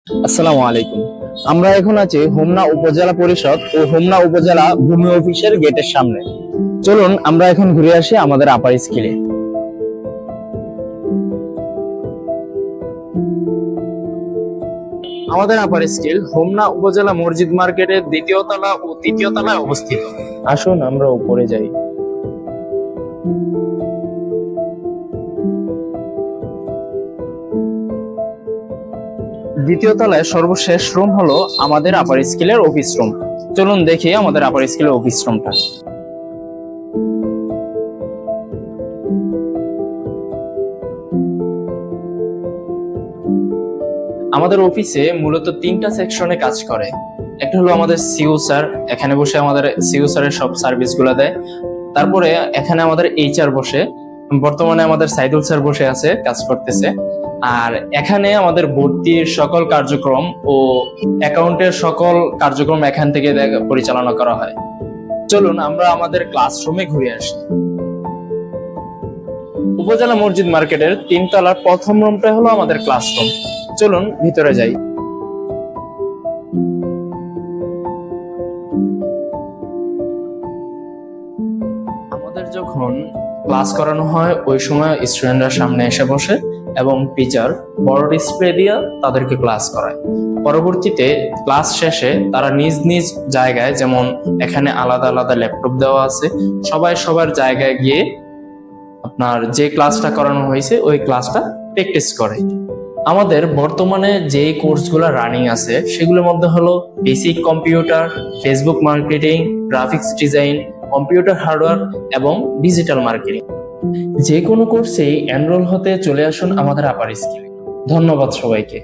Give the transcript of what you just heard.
আসসালামু আলাইকুম। আমরা এখন আছি হোমনা উপজেলা পরিষদ ও হোমনা উপজেলা ভূমি অফিসের গেটের সামনে। চলুন আমরা এখন ঘুরে আসি আমাদের আপার স্কুলে। আমাদের আপার স্কুল হোমনা উপজেলা মসজিদ মার্কেটের দ্বিতীয় তলা ও তৃতীয় তলায় অবস্থিত। আসুন আমরা উপরে যাই। দ্বিতীয় তলায় সর্বশেষ রুম হলো আমাদের আপার স্কুলের অফিস রুম। চলুন দেখি আমাদের আপার স্কুলের অফিস রুমটা। আমাদের অফিসে মূলত তিনটা সেকশনে কাজ করে। একটা হলো আমাদের সিইও স্যার, এখানে বসে আমাদের সিইও স্যারের সব সার্ভিস গুলো দেয়। তারপরে এখানে আমাদের এইচআর বসে, বর্তমানে আমাদের সাইদুল স্যার বসে আছে, কাজ করতেছে। আর এখানে আমাদের ভর্তির সকল কার্যক্রম ও অ্যাকাউন্টের সকল কার্যক্রম এখান থেকে পরিচালনা করা হয়। চলুন আমরা আমাদের ক্লাসরুমে ঘুরে আসি। উপজেলা মসজিদ মার্কেটের তিনতলার প্রথম রুমটা হলো আমাদের ক্লাসরুম। চলুন ভিতরে যাই। আমাদের যখন ক্লাস করানো হয় ওই সময় স্টুডেন্টরা সামনে এসে বসে এবং টিচার বড় ডিসপ্লে দিয়ে তাদেরকে ক্লাস করায়। পরবর্তীতে ক্লাস শেষে তারা নিজ নিজ জায়গায়, যেমন এখানে আলাদা আলাদা ল্যাপটপ দেওয়া আছে, সবাই সবার জায়গায় গিয়ে আপনার যে ক্লাসটা করানো হয়েছে ওই ক্লাসটা প্র্যাকটিস করে। আমাদের বর্তমানে যে কোর্সগুলো রানিং আছে সেগুলোর মধ্যে হলো basic computer, Facebook marketing, graphics design, computer hardware এবং ডিজিটাল মার্কেটিং। যে কোনো কোর্সেই এনরোল হতে চলে আসুন আমাদের আপার স্কুলে। ধন্যবাদ সবাইকে।